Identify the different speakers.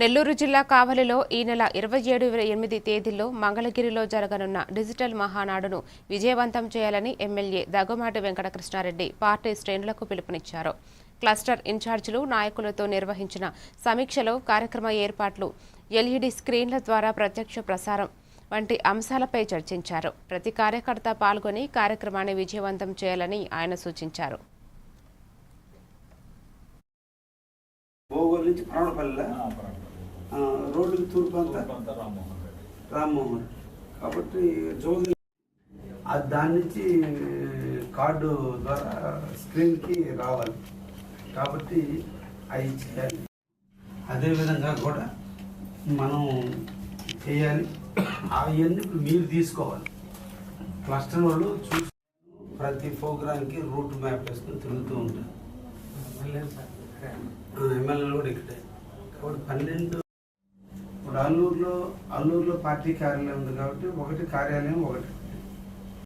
Speaker 1: నెల్లూరు జిల్లా కావలిలో ఈ నెల 27-28 తేదీల్లో మంగళగిరిలో జరగనున్న డిజిటల్ మహానాడును విజయవంతం చేయాలని ఎమ్మెల్యే దగ్గుమాటి వెంకటకృష్ణారెడ్డి పార్టీ శ్రేణులకు పిలుపునిచ్చారు. క్లస్టర్ ఇన్ఛార్జీలు, నాయకులతో నిర్వహించిన సమీక్షలో కార్యక్రమ ఏర్పాట్లు, ఎల్ఈడీ స్క్రీన్ల ద్వారా ప్రత్యక్ష ప్రసారం వంటి అంశాలపై చర్చించారు. ప్రతి కార్యకర్త పాల్గొని కార్యక్రమాన్ని విజయవంతం చేయాలని ఆయన సూచించారు.
Speaker 2: రోడ్డుకి తూర్పు అంతా రామ్మోహన్ కాబట్టి జోగి దాని నుంచి కార్డు ద్వారా స్క్రీన్కి రావాలి కాబట్టి అవి చేయాలి. అదేవిధంగా కూడా మనం చేయాలి. అవన్నీ ఇప్పుడు మీరు తీసుకోవాలి. క్లస్టర్ వాళ్ళు చూసి ప్రతి ప్రోగ్రామ్కి రూట్ మ్యాప్ వేసుకొని తిరుగుతూ ఉంటారు. ఎమ్మెల్యేలు కూడా ఇక్కడే కాబట్టి 12 ఇప్పుడు అల్లూరులో పార్టీ కార్యాలయం ఉంది కాబట్టి ఒకటి కార్యాలయం ఒకటి